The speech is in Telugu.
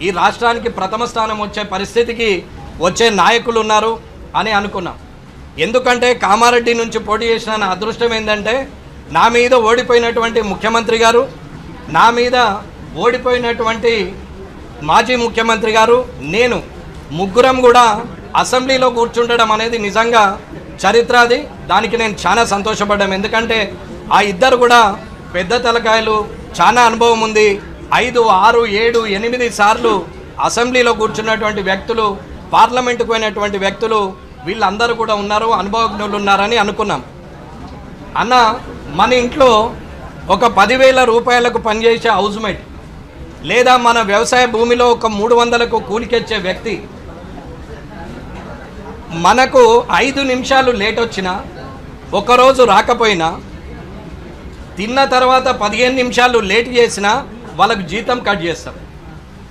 ఈ రాష్ట్రానికి ప్రథమ స్థానం వచ్చే పరిస్థితికి వచ్చే నాయకులు ఉన్నారు అని అనుకున్నాం. ఎందుకంటే కామారెడ్డి నుంచి పోటీ చేసిన నా అదృష్టం ఏంటంటే నా మీద ఓడిపోయినటువంటి ముఖ్యమంత్రి గారు, నా మీద ఓడిపోయినటువంటి మాజీ ముఖ్యమంత్రి గారు, నేను ముగ్గురం కూడా అసెంబ్లీలో కూర్చుండడం అనేది నిజంగా చరిత్ర. అది దానికి నేను చాలా సంతోషపడ్డాను. ఎందుకంటే ఆ ఇద్దరు కూడా పెద్ద తలకాయలు, చాలా అనుభవం ఉంది. 5, 6, 7, 8 సార్లు అసెంబ్లీలో కూర్చున్నటువంటి వ్యక్తులు, పార్లమెంటుకు పోయినటువంటి వ్యక్తులు, వీళ్ళందరూ కూడా ఉన్నారు, అనుభవజ్ఞులు ఉన్నారని అనుకున్నాం. అన్న, మన ఇంట్లో ఒక 10,000 రూపాయలకు పనిచేసే హౌస్మేట్ లేదా మన వ్యవసాయ భూమిలో ఒక 300కు కూలికెచ్చే వ్యక్తి మనకు 5 నిమిషాలు లేట్ వచ్చినా, ఒకరోజు రాకపోయినా, తిన్న తర్వాత 15 నిమిషాలు లేట్ చేసినా వాళ్ళకు జీతం కట్ చేస్తాం.